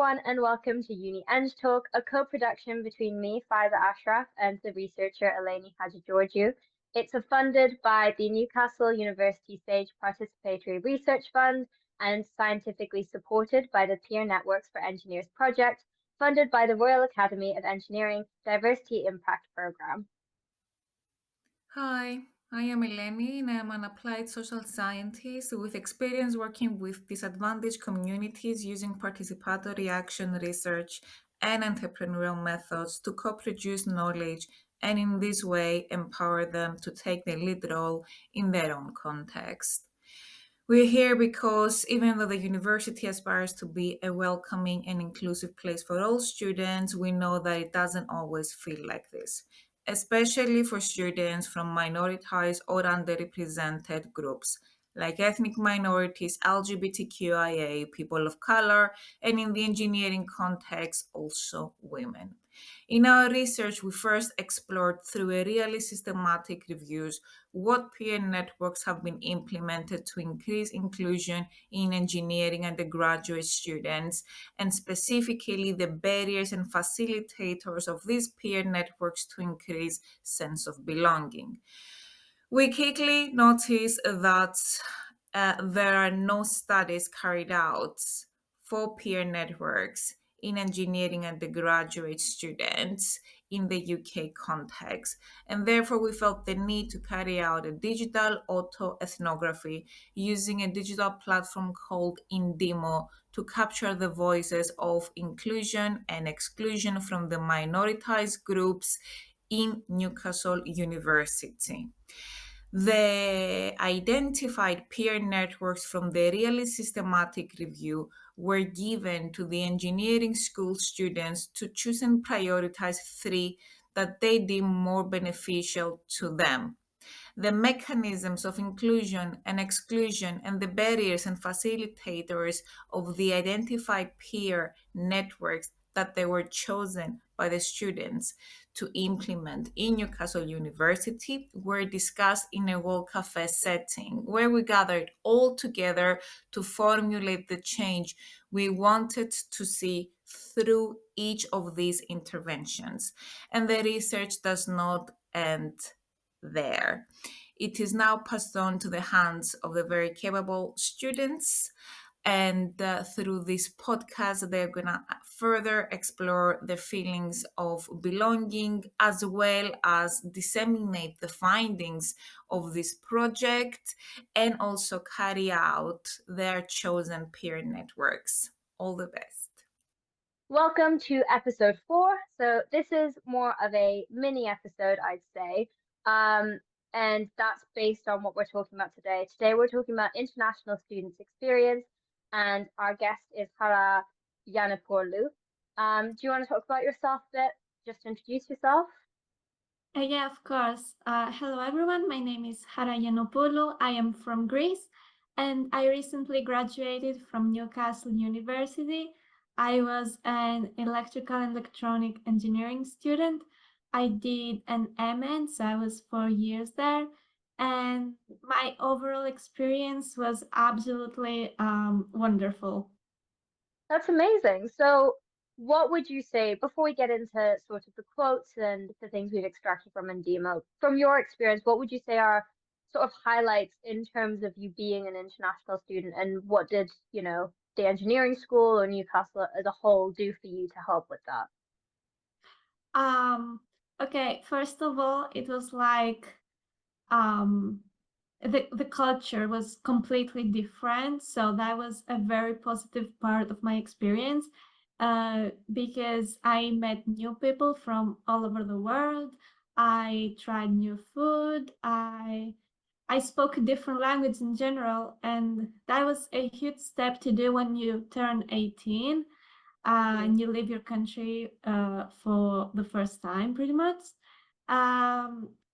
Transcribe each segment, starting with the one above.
everyone, and welcome to Uni Eng Talk, a co-production between me, Faiza Ashraf, and the researcher Eleni Hadjigeorgiou. It's funded by the Newcastle University Sage Participatory Research Fund and scientifically supported by the Peer Networks for Engineers project, funded by the Royal Academy of Engineering Diversity Impact Programme. Hi, I am Eleni and I'm an applied social scientist with experience working with disadvantaged communities using participatory action research and entrepreneurial methods to co-produce knowledge and in this way empower them to take the lead role in their own context. We're here because even though the university aspires to be a welcoming and inclusive place for all students, we know that it doesn't always feel like this, especially for students from minoritized or underrepresented groups like ethnic minorities, LGBTQIA, people of color, and in the engineering context, also women. In our research, we first explored through a really systematic reviews what peer networks have been implemented to increase inclusion in engineering undergraduate students, and specifically the barriers and facilitators of these peer networks to increase sense of belonging. We quickly noticed that there are no studies carried out for peer networks in engineering undergraduate students in the UK context, and therefore we felt the need to carry out a digital auto-ethnography using a digital platform called Indimo to capture the voices of inclusion and exclusion from the minoritized groups in Newcastle University. The identified peer networks from the really systematic review were given to the engineering school students to choose and prioritize three that they deem more beneficial to them. The mechanisms of inclusion and exclusion and the barriers and facilitators of the identified peer networks that they were chosen by the students to implement in Newcastle University were discussed in a World Cafe setting where we gathered all together to formulate the change we wanted to see through each of these interventions. And the research does not end there. It is now passed on to the hands of the very capable students. And through this podcast, they're going to further explore the feelings of belonging as well as disseminate the findings of this project and also carry out their chosen peer networks. All the best. Welcome to episode 4. So this is more of a mini episode, I'd say. And that's based on what we're talking about today. Today we're talking about international students' experience, and our guest is Hara Yiannopoulou. Do you want to talk about yourself a bit? Just introduce yourself. Yeah, of course. Hello, everyone. My name is Hara Yiannopoulou. I am from Greece, and I recently graduated from Newcastle University. I was an electrical and electronic engineering student. I did an MN, so I was 4 years there. And my overall experience was absolutely wonderful. That's amazing. So, what would you say before we get into sort of the quotes and the things we've extracted from Endemo, from your experience, what would you say are sort of highlights in terms of you being an international student, and what did, the engineering school or Newcastle as a whole do for you to help with that? Okay, first of all, it was like um the culture was completely different, so that was a very positive part of my experience, because I met new people from all over the world. I tried new food. I spoke a different language in general, and that was a huge step to do when you turn 18 and you leave your country for the first time, pretty much.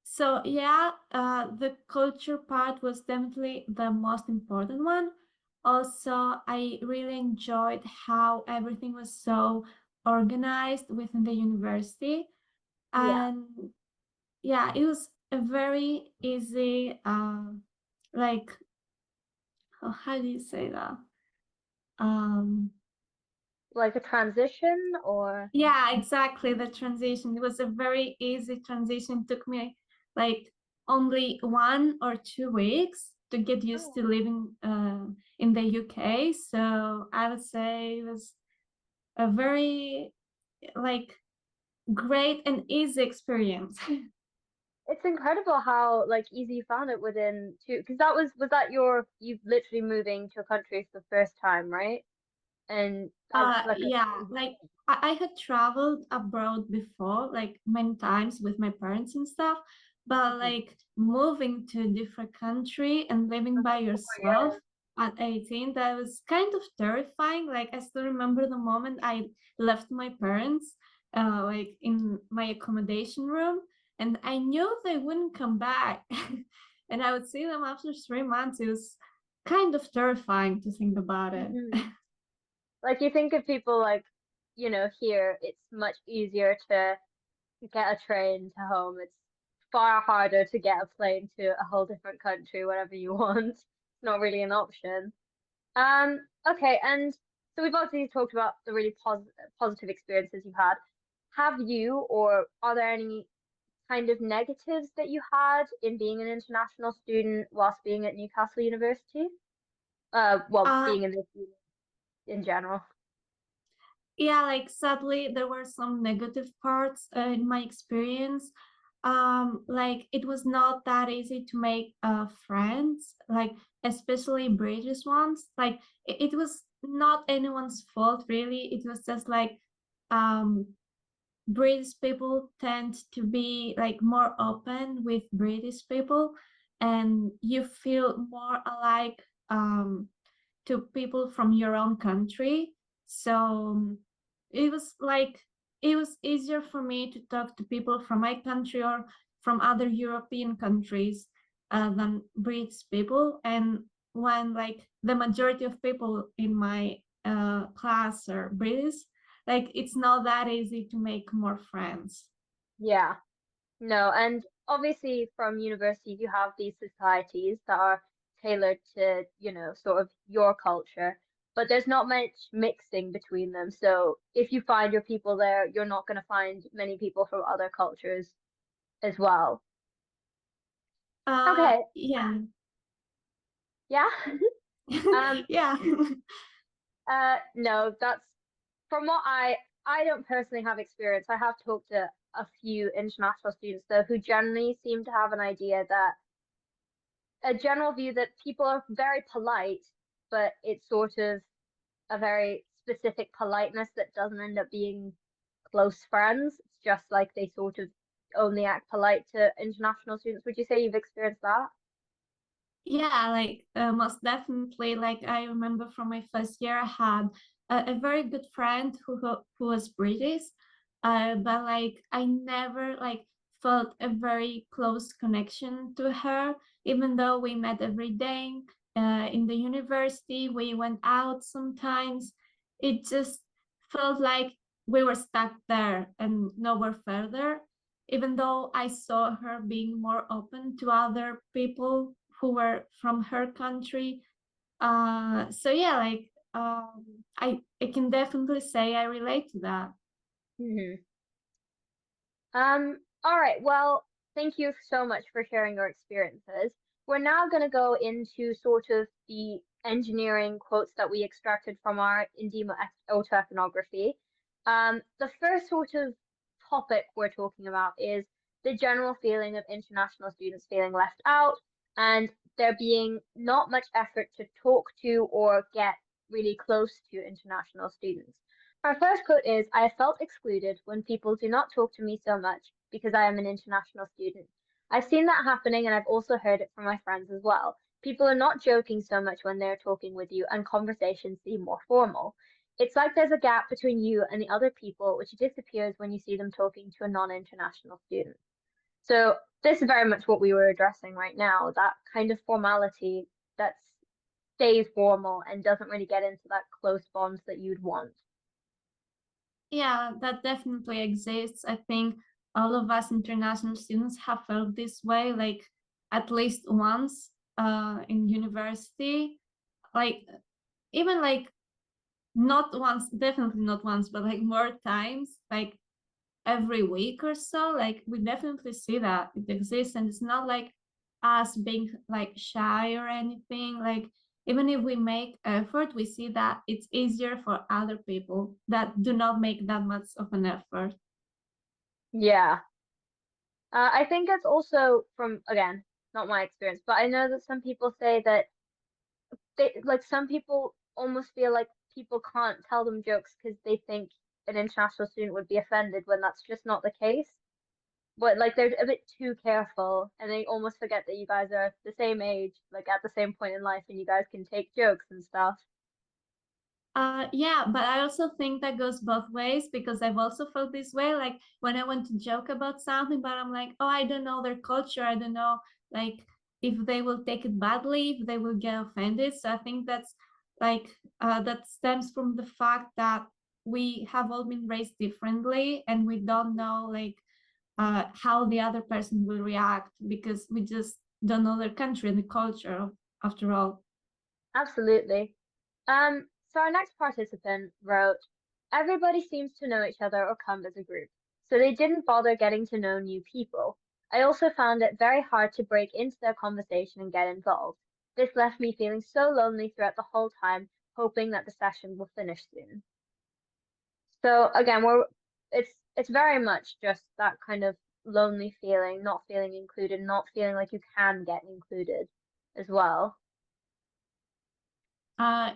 So yeah, the culture part was definitely the most important one. Also, I really enjoyed how everything was so organized within the university. Yeah. And yeah, it was a very easy, like, how do you say that? Um, like a transition or? Yeah, exactly. The transition. It was a very easy transition. It took me like only 1 or 2 weeks to get used to living in the UK. So I would say it was a very like great and easy experience. It's incredible how like easy you found it within two, because was that you literally moving to a country for the first time, right? And that's like a Yeah, crazy like thing. I had traveled abroad before, like many times with my parents and stuff, but Mhm. like moving to a different country and living by Oh, yourself yeah. at 18, that was kind of terrifying. Like I still remember the moment I left my parents, like in my accommodation room, and I knew they wouldn't come back. And I would see them after 3 months. It was kind of terrifying to think about it. Mhm. Like you think of people like, here it's much easier to get a train to home. It's far harder to get a plane to a whole different country whenever you want. It's not really an option. Okay, and so we've obviously talked about the really positive experiences you've had. Have you, or are there any kind of negatives that you had in being an international student whilst being at Newcastle University? Well, Uh, being in this in general. yeah, like sadly, there were some negative parts in my experience. Like it was not that easy to make friends, like especially British ones. Like it was not anyone's fault, really. It was just like um, British people tend to be like more open with British people, and you feel more alike to people from your own country. So it was like it was easier for me to talk to people from my country or from other European countries than British people. And when like the majority of people in my class are British, like it's not that easy to make more friends. Yeah. No, and obviously from universities you have these societies that are tailored to, sort of your culture, but there's not much mixing between them. So if you find your people there, you're not going to find many people from other cultures as well. Okay. Yeah. Yeah. Um, Yeah. no, that's from what I don't personally have experience. I have talked to a few international students though who generally seem to have an idea that a general view that people are very polite, but it's sort of a very specific politeness that doesn't end up being close friends. It's just like they sort of only act polite to international students. Would you say you've experienced that? Yeah, like most definitely. Like I remember from my first year, I had a very good friend who was British, but like I never like felt a very close connection to her, even though we met every day in the university. We went out sometimes. It just felt like we were stuck there and nowhere further, even though I saw her being more open to other people who were from her country. So yeah, like I can definitely say I relate to that. Hmm. All right. Well, thank you so much for sharing your experiences. We're now going to go into sort of the engineering quotes that we extracted from our Indema autoethnography. The first sort of topic we're talking about is the general feeling of international students feeling left out and there being not much effort to talk to or get really close to international students. Our first quote is, I have felt excluded when people do not talk to me so much because I am an international student. I've seen that happening and I've also heard it from my friends as well. People are not joking so much when they're talking with you and conversations seem more formal. It's like there's a gap between you and the other people which disappears when you see them talking to a non-international student. So this is very much what we were addressing right now, that kind of formality that stays formal and doesn't really get into that close bonds that you'd want. Yeah, that definitely exists. I think all of us international students have felt this way, like at least once in university. Like even like not once, definitely not once, but like more times, like every week or so. Like we definitely see that it exists, and it's not like us being like shy or anything. Like even if we make effort, we see that it's easier for other people that do not make that much of an effort. Yeah. I think it's also from, again, not my experience, but I know that some people say that some people almost feel like people can't tell them jokes because they think an international student would be offended when that's just not the case. But like they're a bit too careful and they almost forget that you guys are the same age, like at the same point in life, and you guys can take jokes and stuff. Yeah, but I also think that goes both ways, because I've also felt this way. Like when I want to joke about something, but I'm like, oh, I don't know their culture. I don't know, like, if they will take it badly, if they will get offended. So I think that's like, that stems from the fact that we have all been raised differently, and we don't know like how the other person will react, because we just don't know their country and the culture after all. Absolutely. So our next participant wrote, everybody seems to know each other or come as a group, so they didn't bother getting to know new people. I also found it very hard to break into their conversation and get involved. This left me feeling so lonely throughout the whole time, hoping that the session will finish soon. So again, it's very much just that kind of lonely feeling, not feeling included, not feeling like you can get included as well.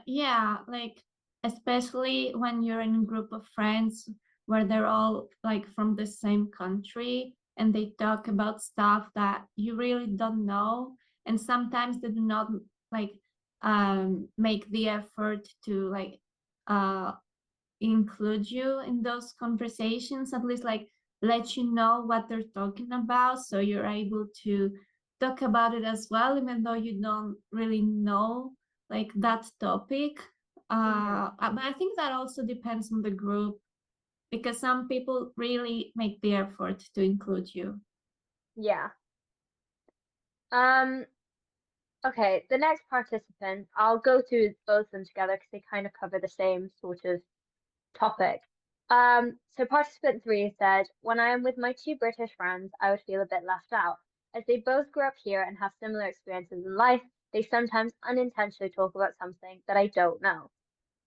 Yeah, like especially when you're in a group of friends where they're all like from the same country, and they talk about stuff that you really don't know, and sometimes they do not like make the effort to like uh include you in those conversations, at least like let you know what they're talking about, so you're able to talk about it as well, even though you don't really know like that topic. But I think that also depends on the group, because some people really make the effort to include you. Yeah. Um, okay, the next participant, I'll go through both of them together because they kind of cover the same sort of topic. So participant three said, when I am with my two British friends, I would feel a bit left out. As they both grew up here and have similar experiences in life, they sometimes unintentionally talk about something that I don't know.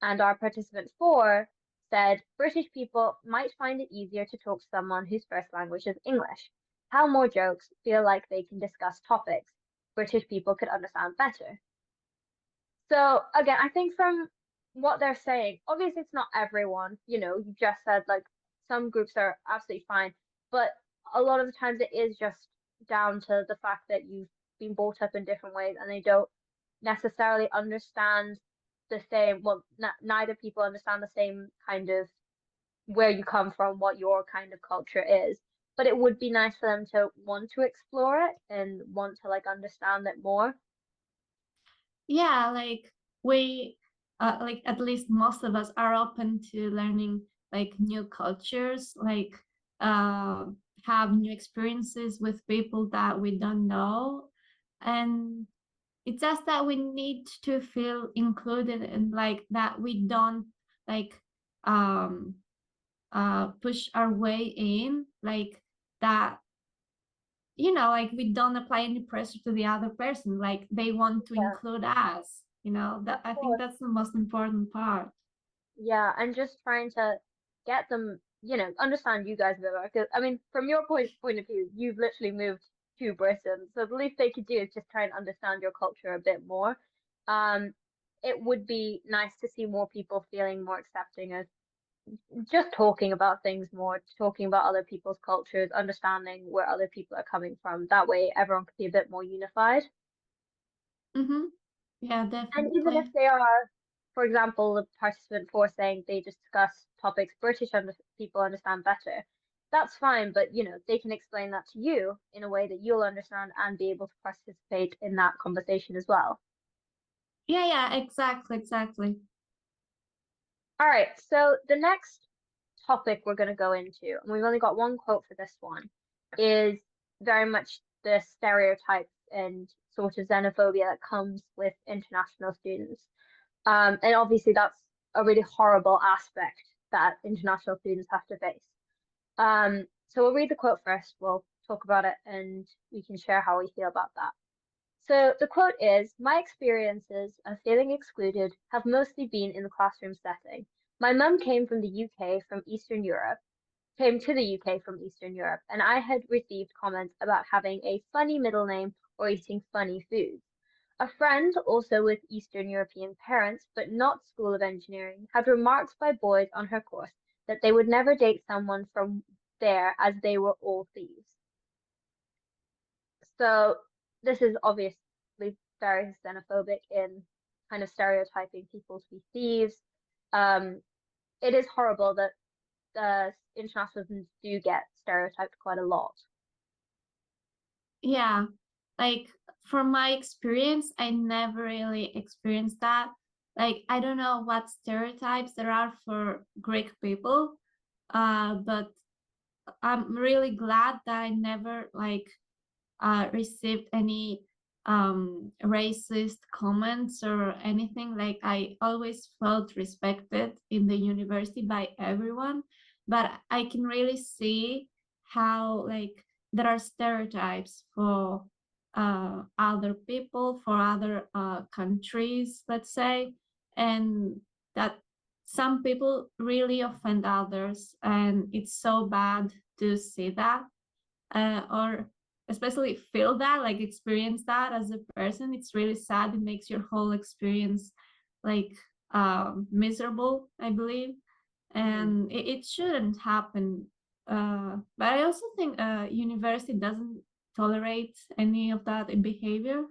And our participant four said, British people might find it easier to talk to someone whose first language is English. Tell more jokes, feel like they can discuss topics British people could understand better. So again, I think from what they're saying, obviously it's not everyone, you just said like some groups are absolutely fine, but a lot of the times it is just down to the fact that you've been brought up in different ways and they don't necessarily understand the same, well, neither people understand the same kind of where you come from, what your kind of culture is. But it would be nice for them to want to explore it and want to like understand it more. Yeah, like we like at least most of us are open to learning like new cultures, like uh have new experiences with people that we don't know. And it's just that we need to feel included, and like that we don't like um push our way in, like that, like we don't apply any pressure to the other person, like they want to Yeah, include us, of that I think course. that's the most important part. Yeah, and just trying to get them, understand you guys a bit better. 'Cause, I mean, from your point of view, you've literally moved to Britain, so the least they could do is just try and understand your culture a bit more. Um, it would be nice to see more people feeling more accepting of just talking about things more, talking about other people's cultures, understanding where other people are coming from. That way, everyone could be a bit more unified. Mm-hmm. Yeah, And even if definitely. they are, for example, the participant four saying they discuss topics people understand better, that's fine, but they can explain that to you in a way that you'll understand and be able to participate in that conversation as well. Yeah, exactly. All right, so the next topic we're going to go into, and we've only got one quote for this one, is very much the stereotypes and sort of xenophobia that comes with international students. And obviously that's a really horrible aspect that international students have to face. So we'll read the quote first, we'll talk about it, and we can share how we feel about that. So the quote is, "My experiences of feeling excluded have mostly been in the classroom setting. My mum came to the UK from Eastern Europe, and I had received comments about having a funny middle name or eating funny foods. A friend, also with Eastern European parents, but not School of Engineering, had remarked by boys on her course that they would never date someone from there as they were all thieves." So this is obviously very xenophobic in kind of stereotyping people to be thieves. It is horrible that international students do get stereotyped quite a lot. Yeah, like from my experience, I never really experienced that. Like, I don't know what stereotypes there are for Greek people, but I'm really glad that I never received any racist comments or anything. Like, I always felt respected in the university by everyone, but I can really see how like there are stereotypes for other people, for other countries, let's say, and that some people really offend others, and it's so bad to see that, or especially feel that, like experience that as a person. It's really sad. It makes your whole experience like miserable, I believe, and it shouldn't happen. But I also think university doesn't tolerate any of that behavior.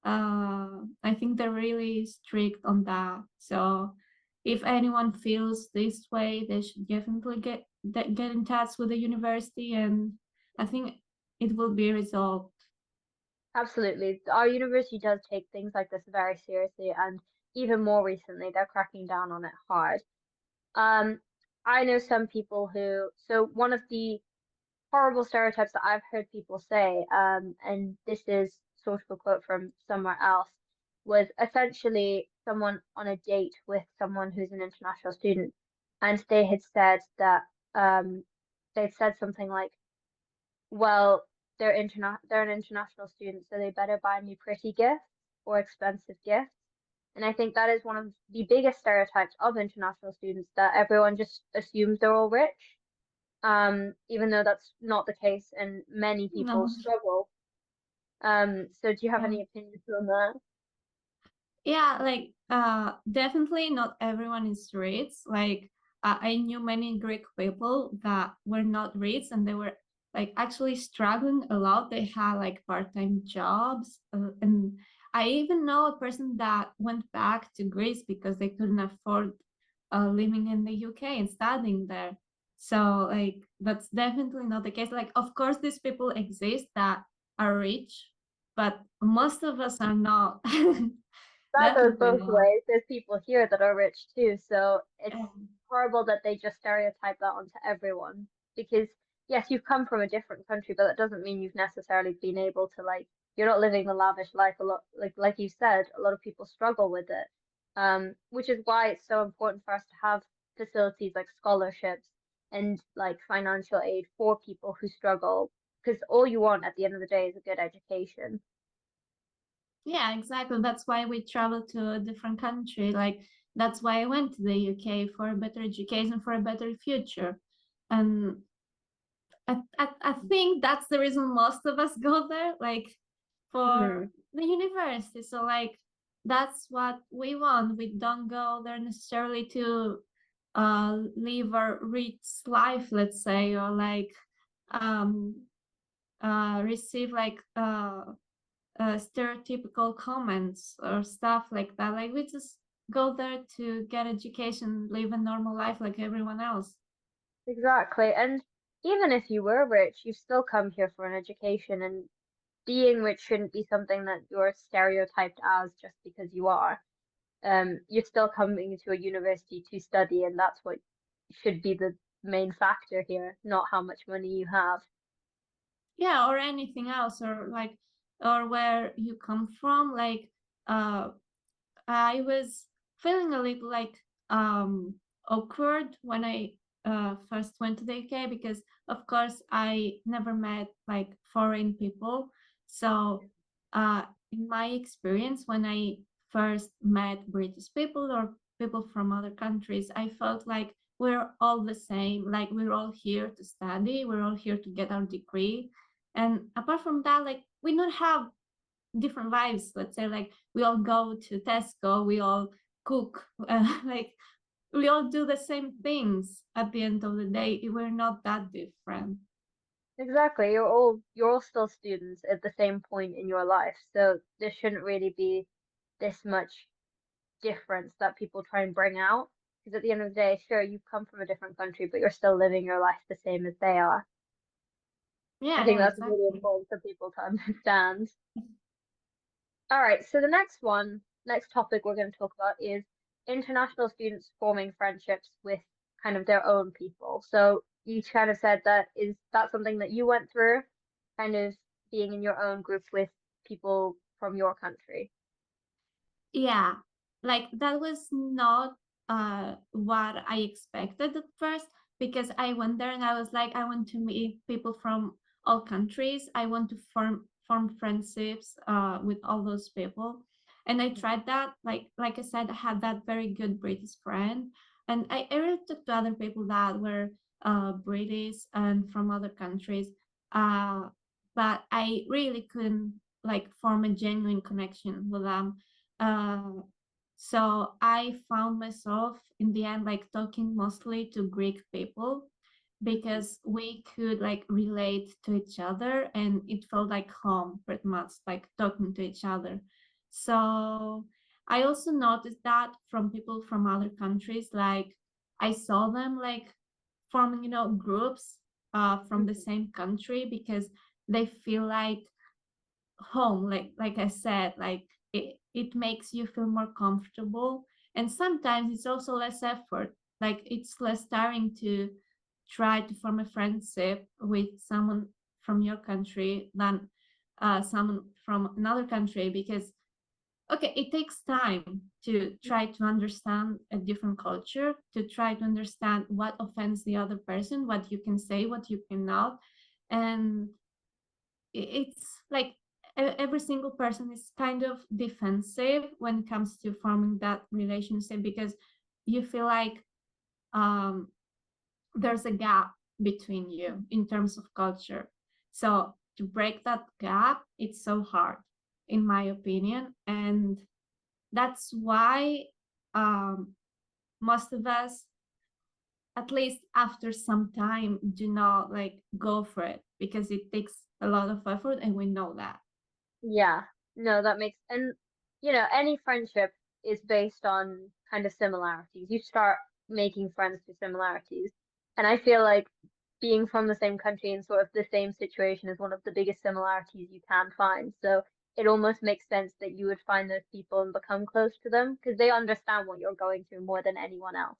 I think they're really strict on that. So if anyone feels this way, they should definitely get in touch with the university, and I think it will be resolved. Absolutely. Our university does take things like this very seriously, and even more recently, they're cracking down on it hard. Um, I know some people so one of the horrible stereotypes that I've heard people say, and this is sort of a quote from somewhere else, was essentially someone on a date with someone who's an international student, and they had said that they'd said something like, well, they're an international student, so they better buy me pretty gifts or expensive gifts. And I think that is one of the biggest stereotypes of international students, that everyone just assumes they're all rich, even though that's not the case, and many people No. struggle. So do you have Yeah. any opinions on that? Yeah, like definitely not everyone is rich. Like I knew many Greek people that were not rich, and they were like actually struggling a lot. They had like part-time jobs, and I even know a person that went back to Greece because they couldn't afford living in the UK and studying there. So like that's definitely not the case. Like of course these people exist that are rich, but most of us are not. That goes Definitely both not. ways. There's people here that are rich too, so it's Um, horrible that they just stereotype that onto everyone. Because yes, you've come from a different country, but that doesn't mean you've necessarily been able to, like, you're not living a lavish life. A lot, like you said, a lot of people struggle with it. Which is why it's so important for us to have facilities like scholarships and like financial aid for people who struggle. Because all you want at the end of the day is a good education. yeah, exactly. That's why we travel to a different country. Like that's why I went to the UK, for a better education, for a better future. And I think that's the reason most of us go there, like for Hmm. the university. So like that's what we want. We don't go there necessarily to live a rich life, let's say, or like um receive like stereotypical comments or stuff like that. Like we just go there to get education, live a normal life like everyone else. Exactly. And even if you were rich, you've still come here for an education, and being rich shouldn't be something that you're stereotyped as just because you are. You're still coming to a university to study, and that's what should be the main factor here, not how much money you have. Yeah, or anything else, or like, or where you come from. Like, uh, I was feeling a little like awkward when I first went to the UK, because of course I never met like foreign people. So in my experience, when I first met British people or people from other countries, I felt like we're all the same, like we're all here to study, we're all here to get our degree. And apart from that, like we don't have different vibes. Let's say like we all go to Tesco, we all cook, like we all do the same things at the end of the day. We're not that different. Exactly. You're all still students at the same point in your life, so there shouldn't really be this much difference that people try and bring out. Because at the end of the day, sure, you've come from a different country, but you're still living your life the same as they are. I Yeah, think yeah, that's really exactly. important for people to understand. All right, so the next topic we're going to talk about is international students forming friendships with kind of their own people. So you kind of said that is that something that you went through, kind of being in your own group with people from your country? Yeah, like that was not what I expected at first, because I went there and I was like, I want to meet people from all countries. I want to form friendships with all those people. And I tried that. Like I said, I had that very good British friend. And I really talked to other people that were British and from other countries. Uh, but I really couldn't like form a genuine connection with them. uh, so I found myself in the end like talking mostly to Greek people, Mhm. because we could like relate to each other and it felt like home pretty much, like talking to each other. So I also noticed that from people from other countries, like I saw them like forming, groups from the Mhm. same country, because they feel like home, like I said, like it makes you feel more comfortable. And sometimes it's also less effort, like it's less tiring to try to form a friendship with someone from your country than someone from another country, because okay, it takes time to try to understand a different culture, to try to understand what offends the other person, what you can say, what you cannot. And it's like every single person is kind of defensive when it comes to forming that relationship, because you feel like um, there's a gap between you in terms of culture. So to break that gap, it's so hard, in my opinion. And that's why um, most of us, at least after some time, do not like go for it, because it takes a lot of effort and we know that. Yeah, no, that makes, and any friendship is based on kind of similarities. You start making friends through similarities. And I feel like being from the same country and sort of the same situation is one of the biggest similarities you can find. So it almost makes sense that you would find those people and become close to them because they understand what you're going through more than anyone else.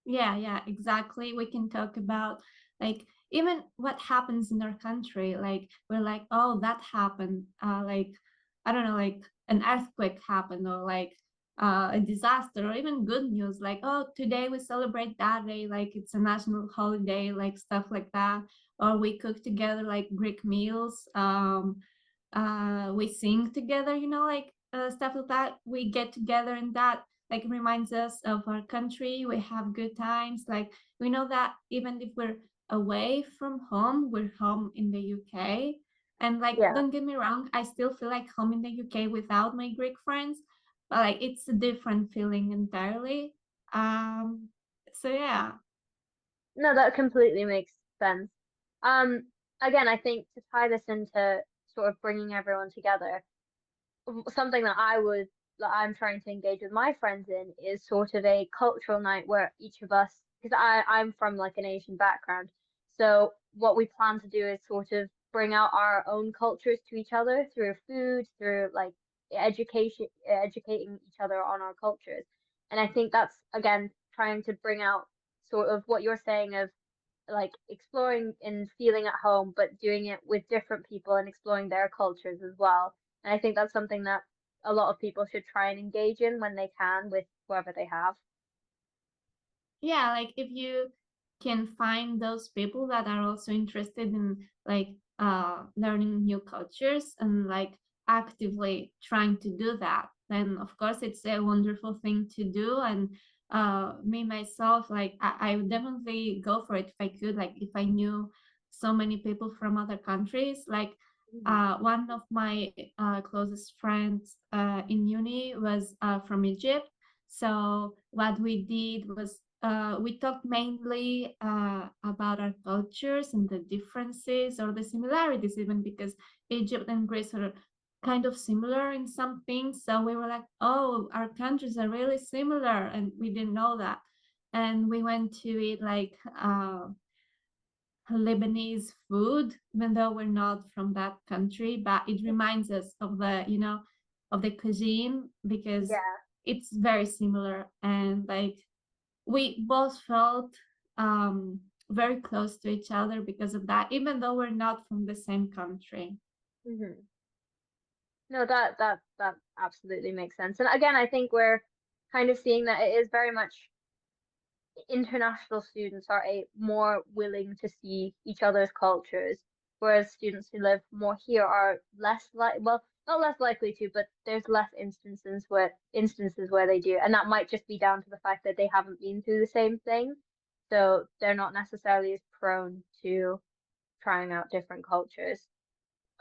Yeah, yeah, exactly. We can talk about like even what happens in our country. Like we're like, oh, that happened. Like I don't know, like an earthquake happened, or like a disaster, or even good news. Like, oh, today we celebrate that day, like it's a national holiday, like stuff like that. Or we cook together like Greek meals. We sing together, like stuff like that. We get together, and that like reminds us of our country. We have good times, like we know that even if we're away from home, we're home in the UK. And like, Yeah. don't get me wrong, I still feel like home in the UK without my Greek friends, but like it's a different feeling entirely. So yeah. No, that completely makes sense. Um, Again, I think to tie this into sort of bringing everyone together, something that I'm trying to engage with my friends in is sort of a cultural night where each of us, because I'm from like an Asian background, so what we plan to do is sort of bring out our own cultures to each other through food, through like educating each other on our cultures. And I think that's again trying to bring out sort of what you're saying of like exploring and feeling at home, but doing it with different people and exploring their cultures as well. And I think that's something that a lot of people should try and engage in when they can with whoever they have. Yeah, like if you can find those people that are also interested in like learning new cultures and like actively trying to do that, then of course it's a wonderful thing to do. And me myself, like I would definitely go for it if I could, like if I knew so many people from other countries. Like one of my closest friends in uni was from Egypt. So what we did was we talked mainly about our cultures and the differences or the similarities, even because Egypt and Greece are kind of similar in some things. So we were like, oh, our countries are really similar, and we didn't know that. And we went to eat like Lebanese food, even though we're not from that country, but it reminds us of the, of the cuisine because Yeah. it's very similar. And like we both felt very close to each other because of that, even though we're not from the same country. Hmm. No, that absolutely makes sense. And again, I think we're kind of seeing that it is very much international students are more willing to see each other's cultures, whereas students who live more here are less well, not less likely to, but there's less instances where they do, and that might just be down to the fact that they haven't been through the same thing, so they're not necessarily as prone to trying out different cultures.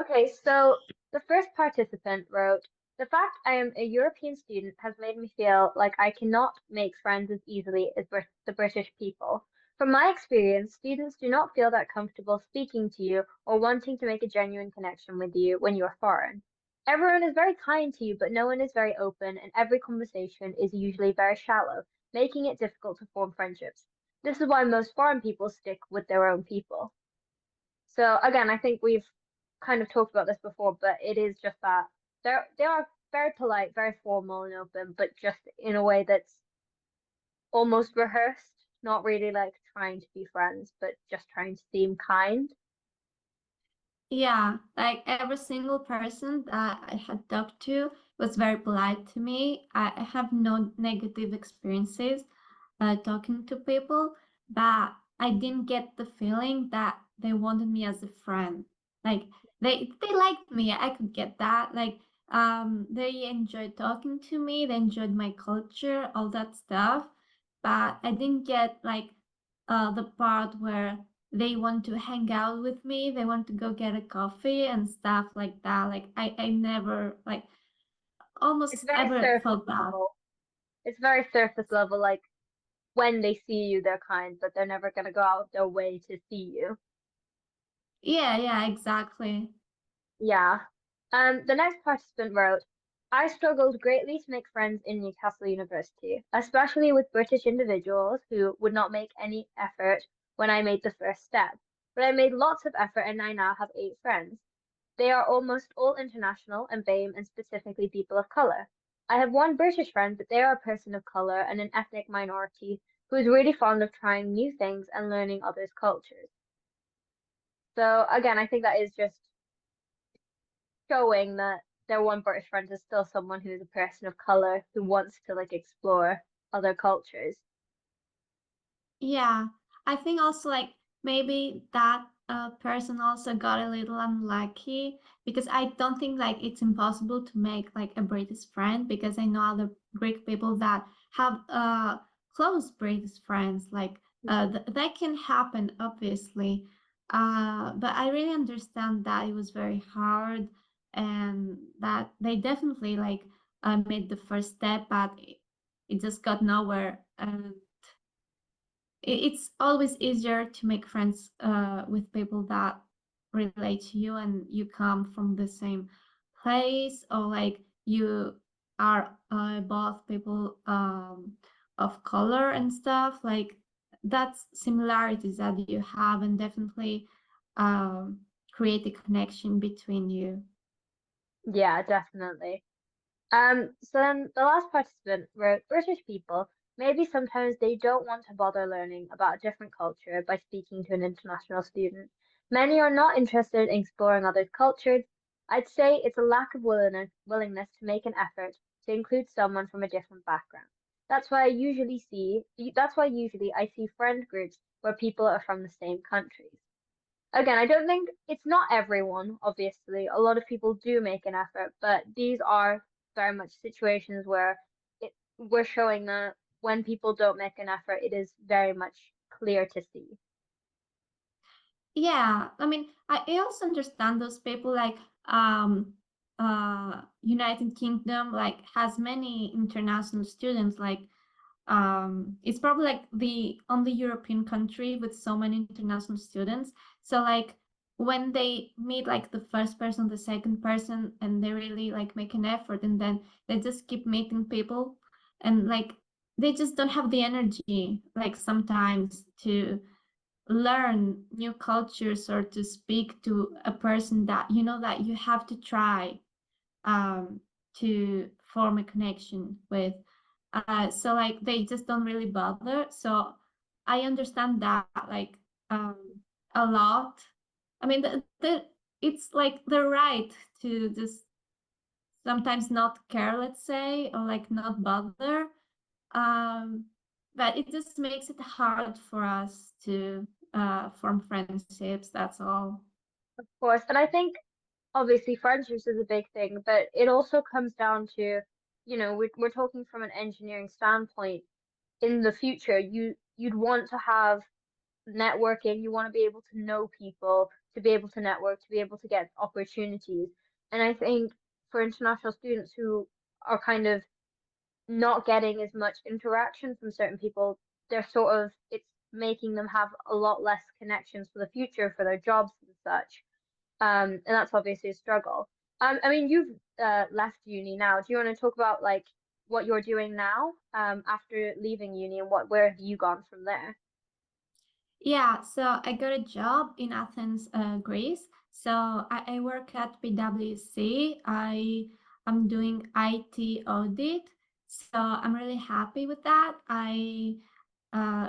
Okay, so the first participant wrote, the fact I am a European student has made me feel like I cannot make friends as easily as the British people. From my experience, students do not feel that comfortable speaking to you or wanting to make a genuine connection with you when you are foreign. Everyone is very kind to you, but no one is very open, and every conversation is usually very shallow, making it difficult to form friendships. This is why most foreign people stick with their own people. So again, I think we've kind of talked about this before, but it is just that they are very polite, very formal and open, but just in a way that's almost rehearsed, not really like trying to be friends, but just trying to seem kind. Yeah, like every single person that I had talked to was very polite to me. I have no negative experiences talking to people, but I didn't get the feeling that they wanted me as a friend. Like they liked me, I could get that. Like they enjoyed talking to me, they enjoyed my culture, all that stuff. But I didn't get like the part where they want to hang out with me, they want to go get a coffee and stuff like that. Like I never like It's almost very ever surface felt that. level. It's very surface level, like when they see you, they're kind, but they're never gonna go out of their way to see you. Yeah, exactly. Yeah. The next participant wrote, I struggled greatly to make friends in Newcastle University, especially with British individuals who would not make any effort when I made the first step. But I made lots of effort and I now have 8 friends. They are almost all international and BAME and specifically people of color. I have one British friend, but they are a person of color and an ethnic minority who is really fond of trying new things and learning others' cultures. So again, I think that is just showing that their one British friend is still someone who is a person of color who wants to like explore other cultures. Yeah, I think also like maybe that person also got a little unlucky because I don't think like it's impossible to make like a British friend because I know other Greek people that have close British friends. Like that can happen obviously. But I really understand that it was very hard and that they definitely like made the first step, but it just got nowhere. And it's always easier to make friends with people that relate to you and you come from the same place, or like you are both people of color and stuff. Like that's similarities that you have and definitely um, create a connection between you. Yeah, definitely. So then the last participant wrote, British people, maybe sometimes they don't want to bother learning about a different culture by speaking to an international student. Many are not interested in exploring other cultures, I'd say it's a lack of willingness to make an effort to include someone from a different background. That's why usually I see friend groups where people are from the same countries. Again, I don't think it's not everyone, obviously. A lot of people do make an effort, but these are very much situations where we're showing that when people don't make an effort, it is very much clear to see. Yeah, I mean, I also understand those people like United Kingdom like has many international students like it's probably like the only European country with so many international students. So like when they meet like the first person, the second person, and they really like make an effort, and then they just keep meeting people, and like they just don't have the energy like sometimes to learn new cultures or to speak to a person that you know that you have to try um, to form a connection with. So like they just don't really bother. So I understand that like um, a lot. I mean, it's like the right to just sometimes not care, let's say, or like not bother. Um, but it just makes it hard for us to form friendships. That's all. Of course, and I think obviously friendships is a big thing, but it also comes down to, we're talking from an engineering standpoint. In the future, you'd want to have networking, you want to be able to know people, to be able to network, to be able to get opportunities. And I think for international students who are kind of not getting as much interaction from certain people, it's making them have a lot less connections for the future, for their jobs and such. And that's obviously a struggle. I mean, you've left uni now. Do you want to talk about like what you're doing now, after leaving uni, and where have you gone from there? Yeah, so I got a job in Athens, Greece. So I work at PwC. I'm doing IT audit. So I'm really happy with that. I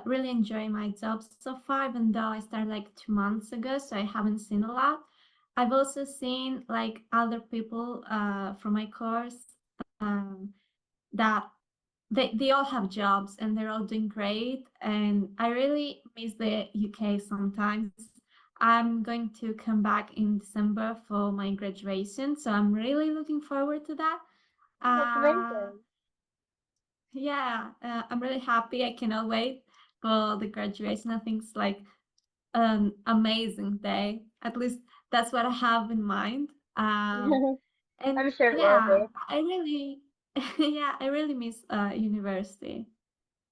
really enjoy my job so far, even though I started like 2 months ago, so I haven't seen a lot. I've also seen like other people from my course um, that they all have jobs and they're all doing great. And I really miss the UK sometimes. I'm going to come back in December for my graduation, so I'm really looking forward to that. Oh, that's Uh, amazing. yeah, I'm really happy. I cannot wait for the graduation. I think it's like an amazing day. At least that's what I have in mind. And I'm sure it will yeah, be. I really, yeah, I really miss university.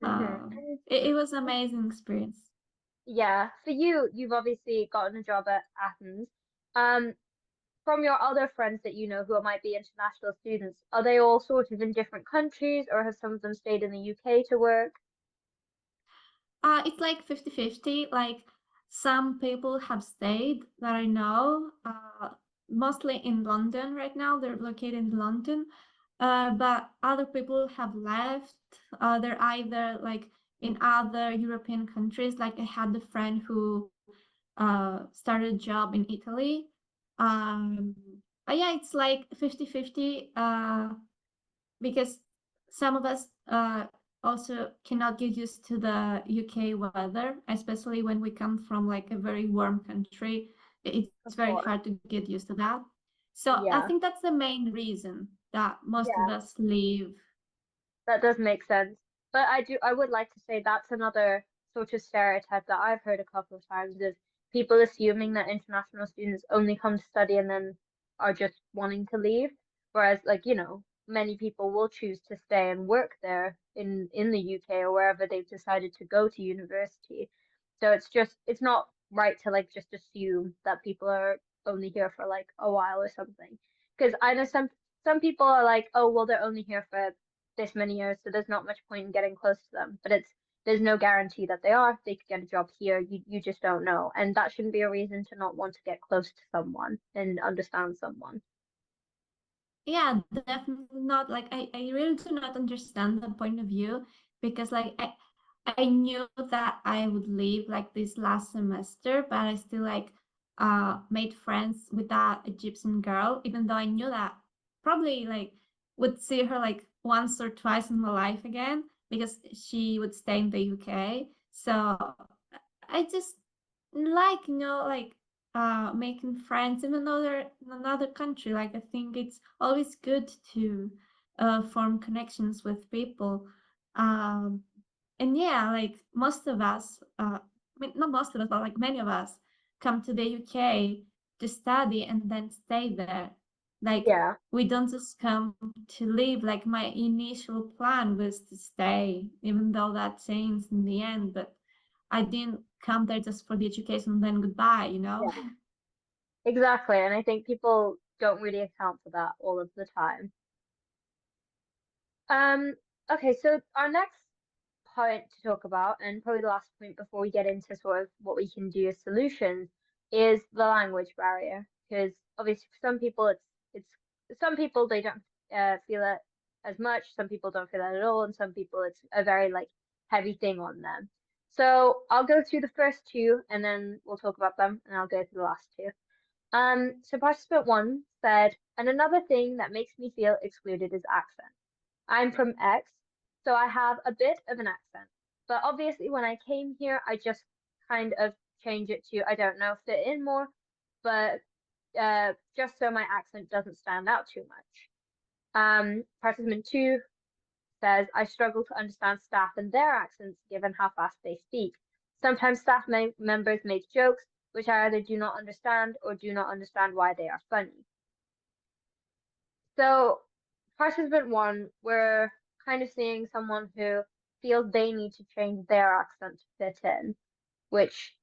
Hmm. It was amazing experience. Yeah, for you, you've obviously gotten a job at Athens. Um, from your other friends that you know who might be international students, are they all sort of in different countries, or have some of them stayed in the UK to work? It's like 50-50. Like some people have stayed that I know, mostly in London right now. They're located in London. But other people have left. They're either like in other European countries. Like I had a friend who started a job in Italy. Um, but yeah, it's like 50-50. Because some of us also cannot get used to the UK weather, especially when we come from like a very warm country. It's Of very course. hard to get used to that. So I Yeah. think that's the main reason that most of Yeah. us leave. That does make sense. But I would like to say that's another sort of stereotype that I've heard a couple of times is people assuming that international students only come to study and then are just wanting to leave. Whereas like, many people will choose to stay and work there in the UK or wherever they've decided to go to university. So it's not right to like just assume that people are only here for like a while or something. Because I know some people are like, oh well, they're only here for this many years, so there's not much point in getting close to them. But there's no guarantee that they are. They could get a job here. You just don't know, and that shouldn't be a reason to not want to get close to someone and understand someone. Yeah, definitely not. Like I really do not understand the point of view because like I knew that I would leave like this last semester, but I still like made friends with that Egyptian girl, even though I knew that probably like would see her like once or twice in my life again because she would stay in the UK. So I just like, like making friends in another country. Like I think it's always good to form connections with people. Um, and yeah, like most of us, I mean, not most of us, but like many of us come to the UK to study and then stay there. Like Yeah. we don't just come to live. Like my initial plan was to stay, even though that changed in the end. But I didn't come there just for the education and then goodbye, you know? Yeah. Exactly. And I think people don't really account for that all of the time. Um, okay, so our next point to talk about, and probably the last point before we get into sort of what we can do as solutions, is the language barrier. Because obviously for some people it's some people they don't feel it as much, some people don't feel it at all, and some people it's a very like heavy thing on them. So I'll go through the first two and then we'll talk about them and I'll go through the last two. So participant one said, and another thing that makes me feel excluded is accent. I'm from X, so I have a bit of an accent. But obviously, when I came here, I just kind of changed it to, I don't know, fit in more, but just so my accent doesn't stand out too much. Participant two says, I struggle to understand staff and their accents given how fast they speak. Sometimes staff members make jokes, which I either do not understand or do not understand why they are funny. So, participant one, we're kind of seeing someone who feels they need to change their accent to fit in, which,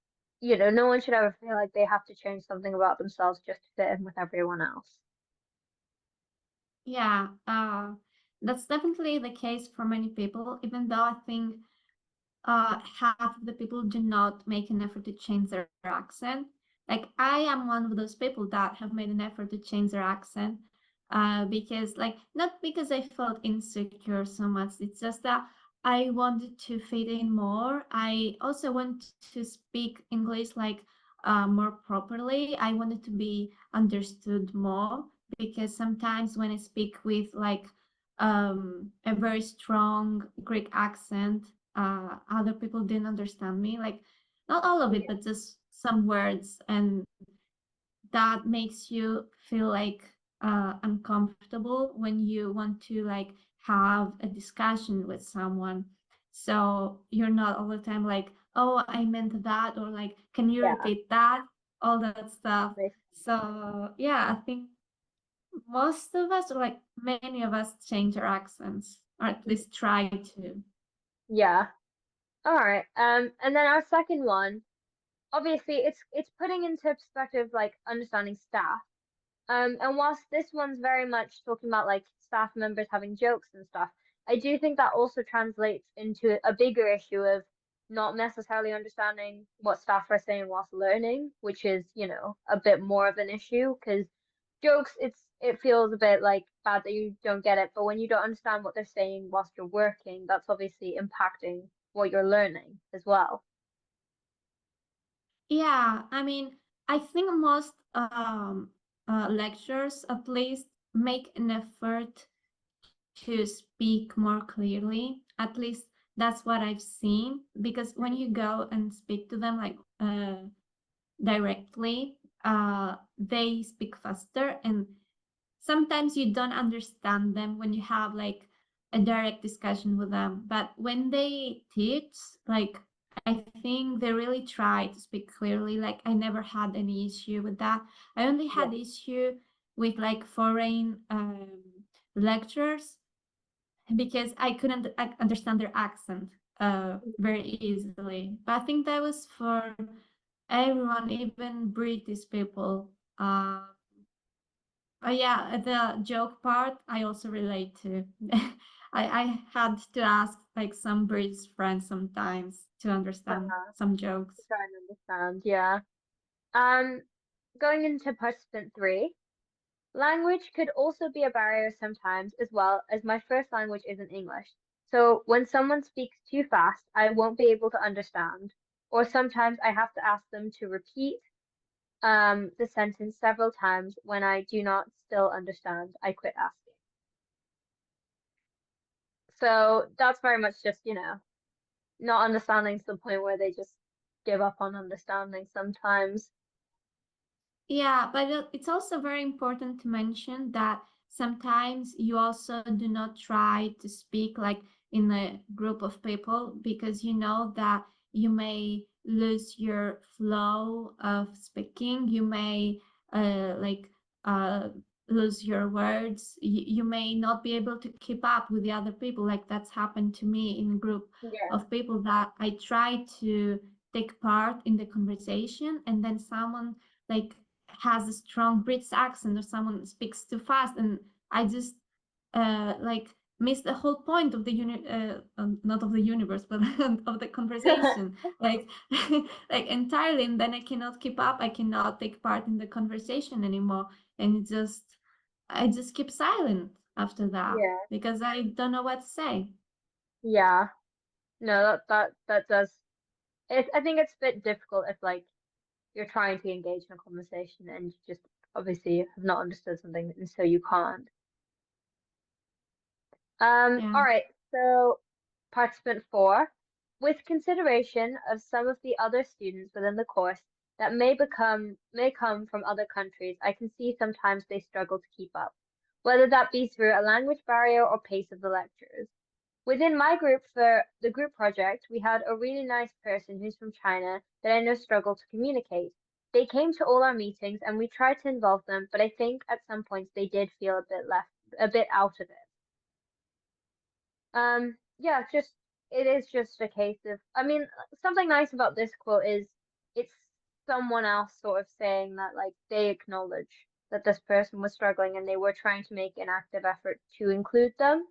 no one should ever feel like they have to change something about themselves just to fit in with everyone else. Yeah, that's definitely the case for many people, even though I think half of the people do not make an effort to change their accent. Like I am one of those people that have made an effort to change their accent, because like not because I felt insecure so much. It's just that I wanted to fit in more. I also want to speak English like more properly. I wanted to be understood more because sometimes when I speak with like a very strong Greek accent, other people didn't understand me, like not all of it but just some words, and that makes you feel like uncomfortable when you want to like have a discussion with someone, so you're not all the time like, oh, I meant that, or like, can you Yeah, repeat that, all that stuff. makes So yeah, I think most of us, or like many of us, change our accents, or at sense. least try to. Yeah. All right. And then our second one, obviously, it's putting into perspective like understanding staff. And whilst this one's very much talking about like staff members having jokes and stuff, I do think that also translates into a bigger issue of not necessarily understanding what staff are saying whilst learning, which is, a bit more of an issue because jokes, it feels a bit like bad that you don't get it, but when you don't understand what they're saying whilst you're working, that's obviously impacting what you're learning as well. Yeah, I mean, I think most lecturers at least make an effort to speak more clearly. At least that's what I've seen. Because when you go and speak to them like directly, they speak faster, and sometimes you don't understand them when you have like a direct discussion with them. But when they teach, like I think they really try to speak clearly. Like I never had any issue with that. I only Yeah. had issue with like foreign lecturers because I couldn't understand their accent very easily. But I think that was for everyone, even British people. Yeah, the joke part I also relate to. I had to ask like some British friends sometimes to understand some jokes. Try and understand, yeah. Um, Going into participant three, language could also be a barrier sometimes, as well as my first language isn't English. So when someone speaks too fast, I won't be able to understand, or sometimes I have to ask them to repeat. the sentence several times. When I do not still understand, I quit asking. So that's very much just, not understanding to the point where they just give up on understanding sometimes. Yeah, but it's also very important to mention that sometimes you also do not try to speak like in a group of people because you know that you may lose your flow of speaking. You may like lose your words. You may not be able to keep up with the other people. Like that's happened to me in a group Yeah. of people that I try to take part in the conversation, and then someone like has a strong British accent or someone speaks too fast, and I just like miss the whole point of the not of the universe, but of the conversation, like like entirely, and then I cannot keep up. I cannot take part in the conversation anymore, and I just keep silent after that Yeah. because I don't know what to say. Yeah. No, that does. I think it's a bit difficult if like you're trying to engage in a conversation and you just obviously have not understood something and so you can't. Yeah. All right, so participant 4, with consideration of some of the other students within the course that may come from other countries, I can see sometimes they struggle to keep up, whether that be through a language barrier or pace of the lectures. Within my group for the group project, we had a really nice person who's from China that I know struggled to communicate. They came to all our meetings and we tried to involve them, but I think at some points they did feel a bit out of it. Yeah, it is just a case of, I mean, something nice about this quote is it's someone else sort of saying that like they acknowledge that this person was struggling and they were trying to make an active effort to include them,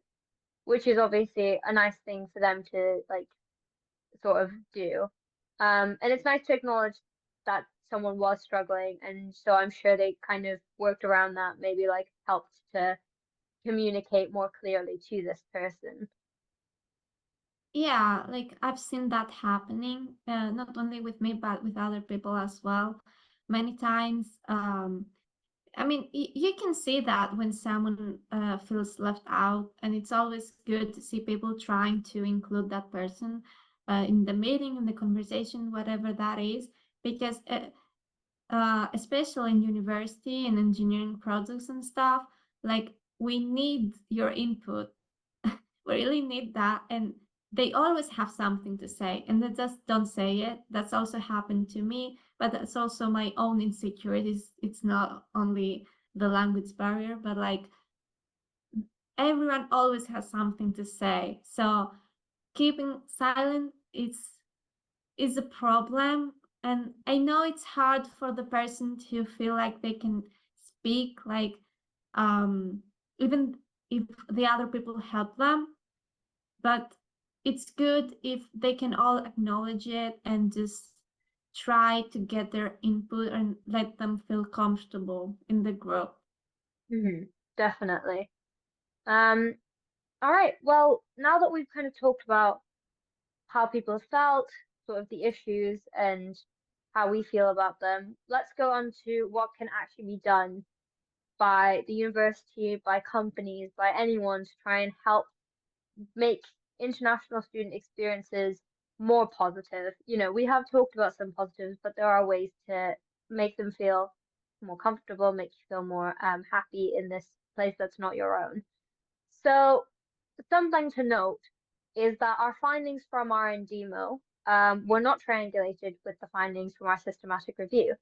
which is obviously a nice thing for them to like sort of do. And it's nice to acknowledge that someone was struggling, and so I'm sure they kind of worked around that, maybe like helped to communicate more clearly to this person. Yeah, like I've seen that happening, not only with me, but with other people as well. Many times, I mean, you can see that when someone feels left out, and it's always good to see people trying to include that person in the meeting, in the conversation, whatever that is, because especially in university and engineering projects and stuff, like we need your input. We really need that, and they always have something to say, and they just don't say it. That's also happened to me, but that's also my own insecurities. It's not only the language barrier, but like everyone always has something to say. So keeping silent is a problem, and I know it's hard for the person to feel like they can speak, like um even if the other people help them, but it's good if they can all acknowledge it and just try to get their input and let them feel comfortable in the group. Definitely. Um, all right. Well, now that we've kind of talked about how people felt, sort of the issues, and how we feel about them, let's go on to what can actually be done by the university, by companies, by anyone to try and help make international student experiences more positive. We have talked about some positives, but there are ways to make them feel more comfortable, make you feel more happy in this place that's not your own. So something to note is that our findings from our NDMO were not triangulated with the findings from our systematic review.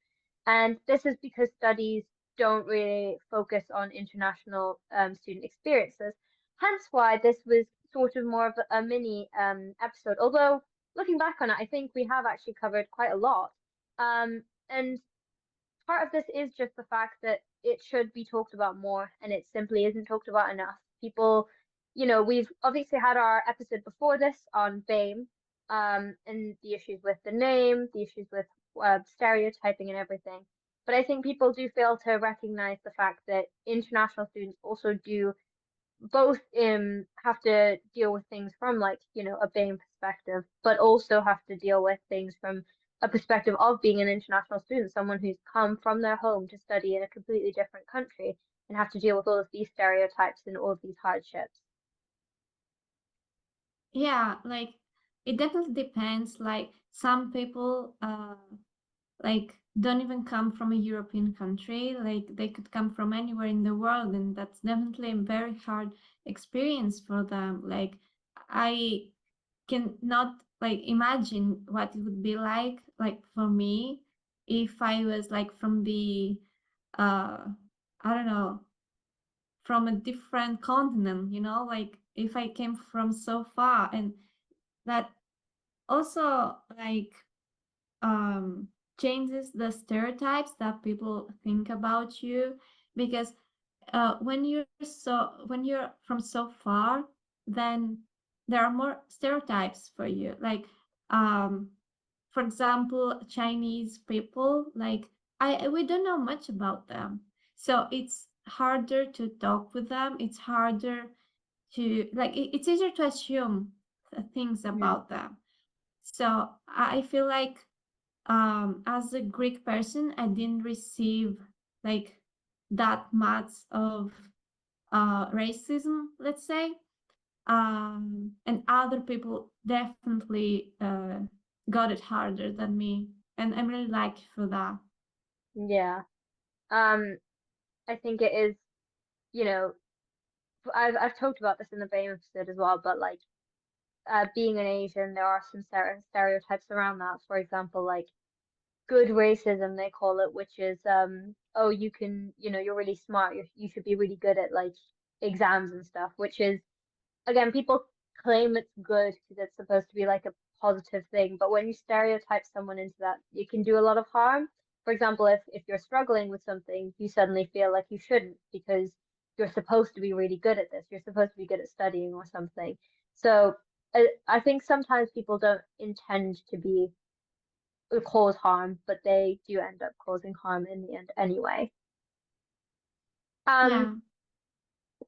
And this is because studies don't really focus on international student experiences, hence why this was sort of more of a mini episode. Although looking back on it, I think we have actually covered quite a lot. And part of this is just the fact that it should be talked about more and it simply isn't talked about enough. People, we've obviously had our episode before this on BAME, and the issues with the name, the issues with stereotyping and everything. But I think people do fail to recognize the fact that international students also do both have to deal with things from like, a BAME perspective, but also have to deal with things from a perspective of being an international student, someone who's come from their home to study in a completely different country and have to deal with all of these stereotypes and all of these hardships. Yeah, like it definitely depends. Like some people like don't even come from a European country. Like they could come from anywhere in the world, and that's definitely a very hard experience for them. Like I cannot like imagine what it would be like for me if I was like from the I don't know, from a different continent, you know, like if I came from so far. And that also like um changes the stereotypes that people think about you, because when you're from so far, then there are more stereotypes for you. Like um for example, Chinese people, like I we don't know much about them, so it's harder to talk with them. It's harder to like it's easier to assume things Mm. about them. So I feel like as a Greek person, I didn't receive like that much of racism, let's say. And other people definitely got it harder than me, and I'm really lucky for that. Yeah. Um, I think it is, you know, I've talked about this in the BAME episode as well, but like being an Asian, there are some stereotypes around that. For example, like good racism, they call it, which is oh, you can, you're really smart, you should be really good at like exams and stuff, which is, again, people claim it's good because it's supposed to be like a positive thing, but when you stereotype someone into that, it can do a lot of harm. For example, if you're struggling with something, you suddenly feel like you shouldn't because you're supposed to be really good at this. You're supposed to be good at studying or something. So I think sometimes people don't intend to be cause harm, but they do end up causing harm in the end anyway. Um, Yeah.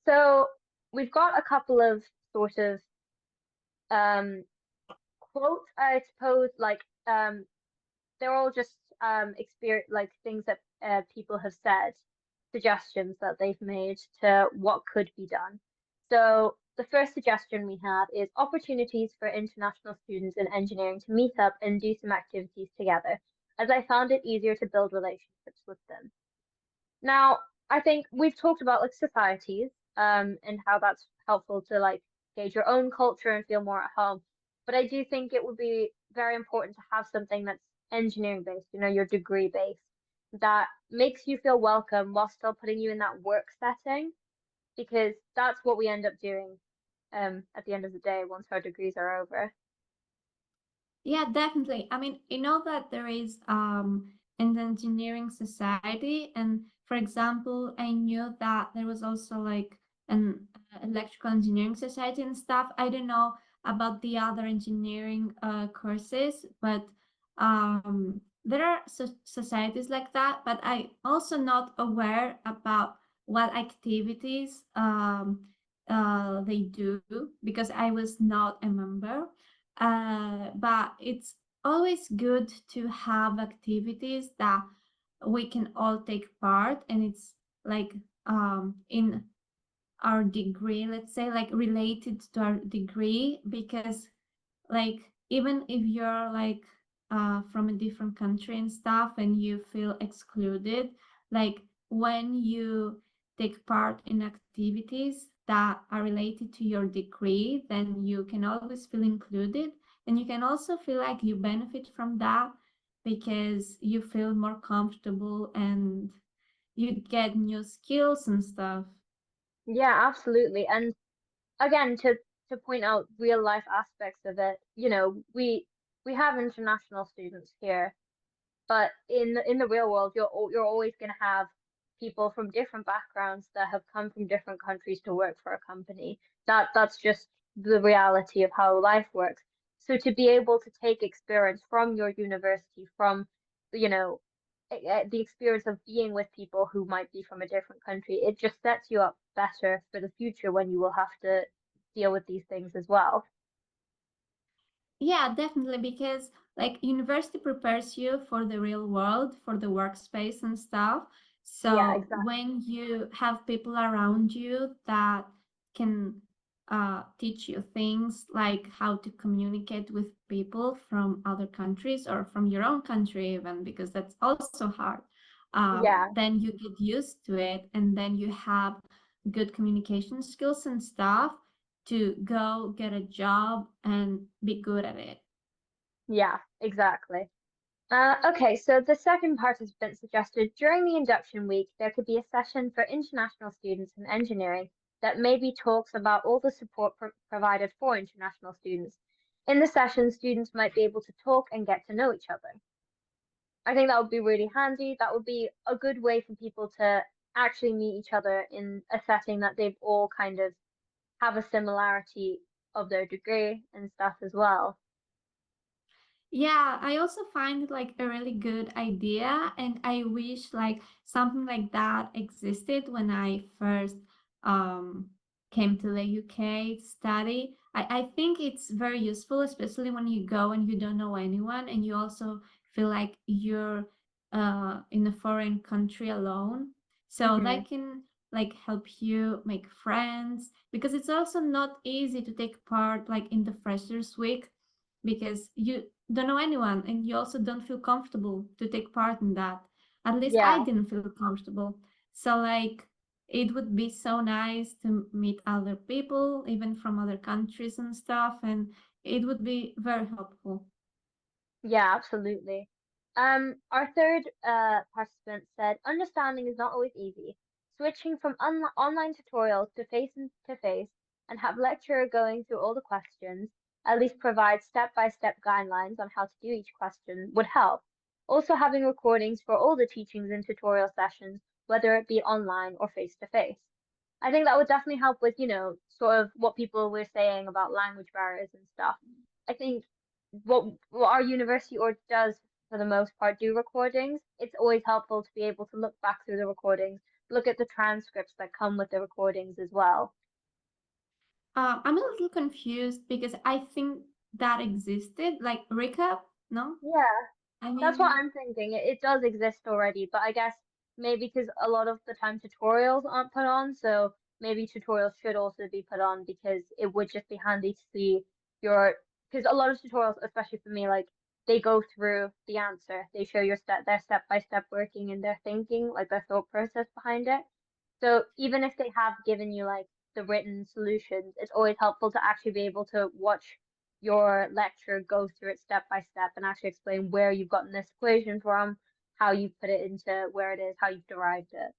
so we've got a couple of sort of um quotes, I suppose, like they're all just experience like things that people have said, suggestions that they've made to what could be done. So the first suggestion we have is opportunities for international students in engineering to meet up and do some activities together, as I found it easier to build relationships with them. Now, I think we've talked about like societies, and how that's helpful to like gauge your own culture and feel more at home. But I do think it would be very important to have something that's engineering based, your degree based, that makes you feel welcome while still putting you in that work setting, because that's what we end up doing at the end of the day once our degrees are over. Yeah, definitely. I mean, you know that there is an engineering society, and for example, I knew that there was also like an electrical engineering society and stuff. I don't know about the other engineering courses, but there are societies like that. But I also not aware about what activities they do, because I was not a member. But it's always good to have activities that we can all take part, and it's like in our degree, let's say, like related to our degree, because like even if you're like from a different country and stuff and you feel excluded, like when you take part in activities that are related to your degree, then you can always feel included, and you can also feel like you benefit from that because you feel more comfortable and you get new skills and stuff. Yeah, absolutely. And again, to point out real life aspects of it, we have international students here, but in the real world, you're always going to have people from different backgrounds that have come from different countries to work for a company. That's just the reality of how life works. So to be able to take experience from your university, from you know the experience of being with people who might be from a different country, it just sets you up better for the future when you will have to deal with these things as well. Yeah, definitely, because like university prepares you for the real world, for the workspace and stuff. Yeah, So exactly. when you have people around you that can teach you things like how to communicate with people from other countries or from your own country even, because that's also hard. Yeah, Then you get used to it, and then you have good communication skills and stuff to go get a job and be good at it. yeah, exactly. Okay, so the second participant suggested during the induction week there could be a session for international students in engineering that maybe talks about all the support provided for international students. In the session, students might be able to talk and get to know each other. I think that would be really handy. That would be a good way for people to actually meet each other in a setting that they've all kind of have a similarity of their degree and stuff as well. Yeah, I also find it like a really good idea, and I wish like something like that existed when I first um came to the UK to study. I think it's very useful, especially when you go and you don't know anyone and you also feel like you're in a foreign country alone. So Hmm. that can like help you make friends, because it's also not easy to take part like in the freshers week, because you don't know anyone and you also don't feel comfortable to take part in that. At least I Yeah. didn't feel comfortable. So like it would be so nice to meet other people, even from other countries and stuff, and it would be very helpful. Yeah, absolutely. Our third participant said, understanding is not always easy. Switching from online tutorials to face and have lecturer going through all the questions, at least provide step-by-step guidelines on how to do each question would help. Also having recordings for all the teachings and tutorial sessions, whether it be online or face to face. I think that would definitely help with, sort of what people were saying about language barriers and stuff. I think what our university or does for the most part do recordings. It's always helpful to be able to look back through the recordings, look at the transcripts that come with the recordings as well. I'm a little confused because I think that existed, like recap, no? Yeah, I that's what mean, I'm thinking. It does exist already, but I guess maybe because a lot of the time tutorials aren't put on, so maybe tutorials should also be put on because it would just be handy to see your, because a lot of tutorials, especially for me, like they go through the answer. They show their step-by-step working and their thinking, like their thought process behind it. So even if they have given you like the written solutions, it's always helpful to actually be able to watch your lecturer go through it step by step and actually explain where you've gotten this equation from, how you put it into where it is, how you've derived it.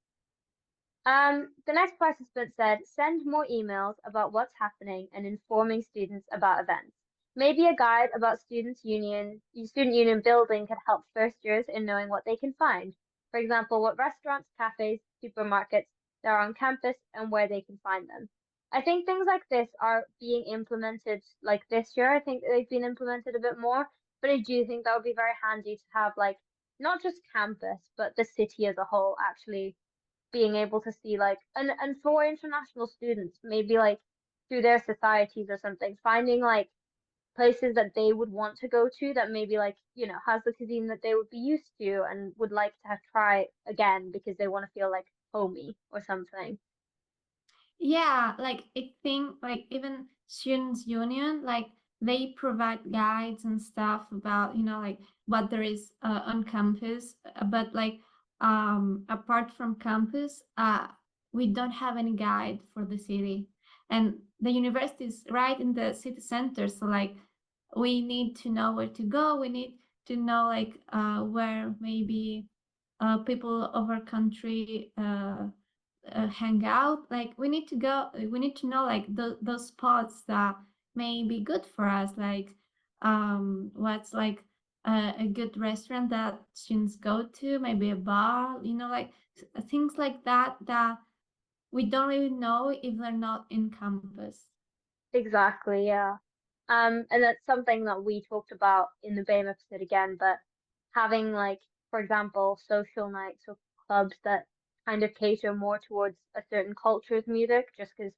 The next participant said, send more emails about what's happening and informing students about events. Maybe a guide about student union building could help first years in knowing what they can find. For example, what restaurants, cafes, supermarkets there are on campus and where they can find them. I think things like this are being implemented like this year. I think they've been implemented a bit more, but I do think that would be very handy to have like not just campus, but the city as a whole actually being able to see like and for international students maybe like through their societies or something finding like places that they would want to go to that maybe like has the cuisine that they would be used to and would like to have try again because they want to feel like homey or something. yeah, like I think like even Students' Union, like they provide guides and stuff about, like what there is on campus. But like apart from campus, we don't have any guide for the city. And the university is right in the city center, so like we need to know where to go. We need to know like where maybe people of our country hang out. Like we need to know like those spots that may be good for us, like what's like a good restaurant that students go to, maybe a bar, like things like that that we don't really know if they're not in campus. Exactly, yeah. And that's something that we talked about in the BAME episode again, but having like, for example, social nights or clubs that kind of cater more towards a certain culture's music, just because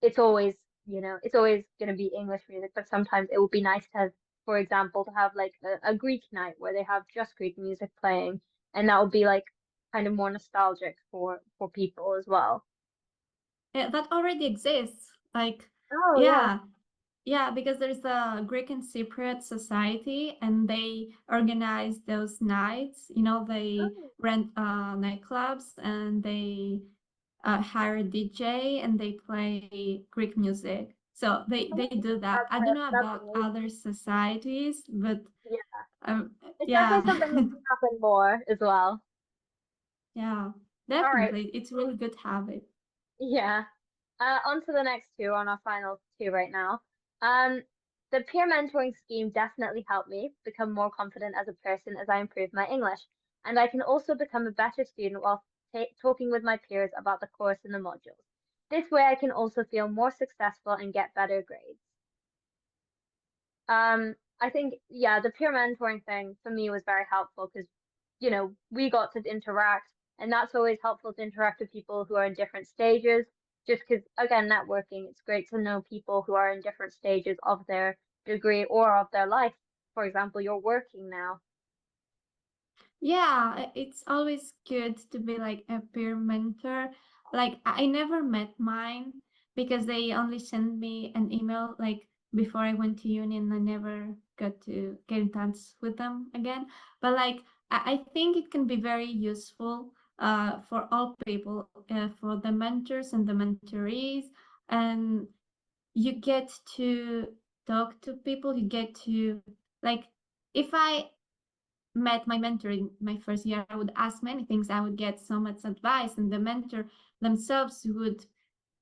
it's always, it's always going to be English music, but sometimes it would be nice to have for example, to have like a Greek night where they have just Greek music playing, and that would be like kind of more nostalgic for people as well. Yeah, that already exists. Like, Oh yeah. yeah, yeah, because there's the Greek and Cypriot Society, and they organize those nights. You know, they Oh, rent nightclubs and they hire a DJ and they play Greek music. So they oh, do that. I don't know that's about amazing. other societies, but Yeah, um, it's yeah, definitely something that can happen more as well. yeah, All right. definitely. It's a really good habit. Yeah. On to the next two, on our final two right now. Um, the peer mentoring scheme definitely helped me become more confident as a person as I improved my English, and I can also become a better student while talking with my peers about the course and the modules. This way, I can also feel more successful and get better grades. I think, yeah, the peer mentoring thing for me was very helpful because, we got to interact, and that's always helpful to interact with people who are in different stages. Just because, again, networking, it's great to know people who are in different stages of their degree or of their life. For example, you're working now. Yeah, it's always good to be like a peer mentor. Like I never met mine because they only sent me an email like before I went to uni and I never got to get in touch with them again. But like I think it can be very useful for all people, for the mentors and the mentorees, and you get to talk to people, you get to like if I met my mentor in my first year, I would ask many things. I would get so much advice, and the mentor themselves would,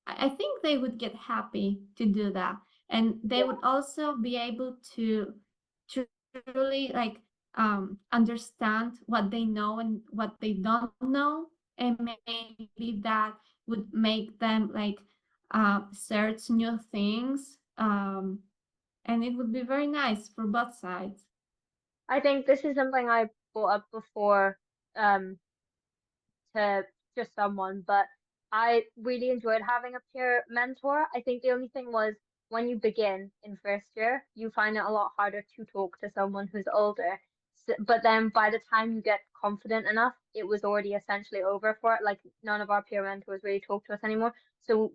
I think they would get happy to do that. And they Yeah, would also be able to truly like understand what they know and what they don't know. And maybe that would make them like search new things. And it would be very nice for both sides. I think this is something I brought up before, um, to just someone, but I really enjoyed having a peer mentor. I think the only thing was when you begin in first year, you find it a lot harder to talk to someone who's older. But then by the time you get confident enough, it was already essentially over for it. Like none of our peer mentors really talk to us anymore. So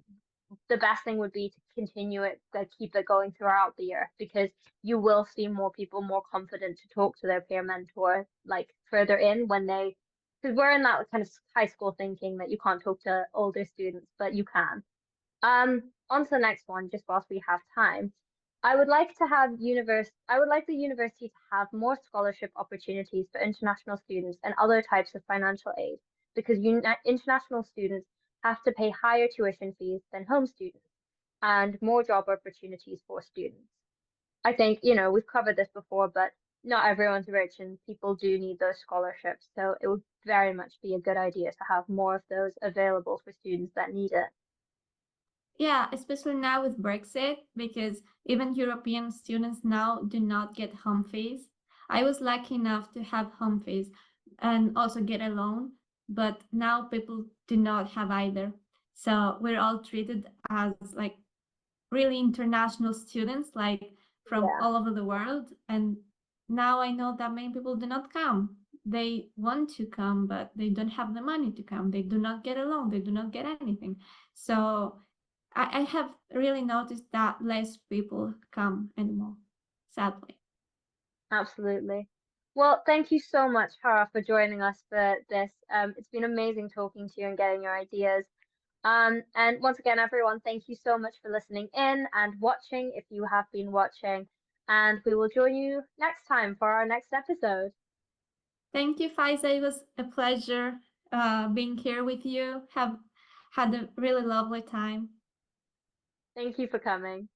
the best thing would be to continue it, like keep it going throughout the year because you will see more people more confident to talk to their peer mentor like further in when they because we're in that kind of high school thinking that you can't talk to older students, but you can. On to the next one, just whilst we have time. I would like the university to have more scholarship opportunities for international students and other types of financial aid because international students have to pay higher tuition fees than home students and more job opportunities for students. I think, we've covered this before, but not everyone's rich and people do need those scholarships. So it would very much be a good idea to have more of those available for students that need it. Yeah, especially now with Brexit, because even European students now do not get home fees. I was lucky enough to have home fees and also get a loan, but now people do not have either. So we're all treated as like really international students, like from Yeah. all over the world. And now I know that many people do not come. They want to come, but they don't have the money to come. They do not get a loan. They do not get anything. So I have really noticed that less people come anymore, sadly. Absolutely. Well, thank you so much, Hara, for joining us for this. It's been amazing talking to you and getting your ideas. And once again, everyone, thank you so much for listening in and watching if you have been watching. And we will join you next time for our next episode. Thank you, Faiza. It was a pleasure being here with you. Have had a really lovely time. Thank you for coming.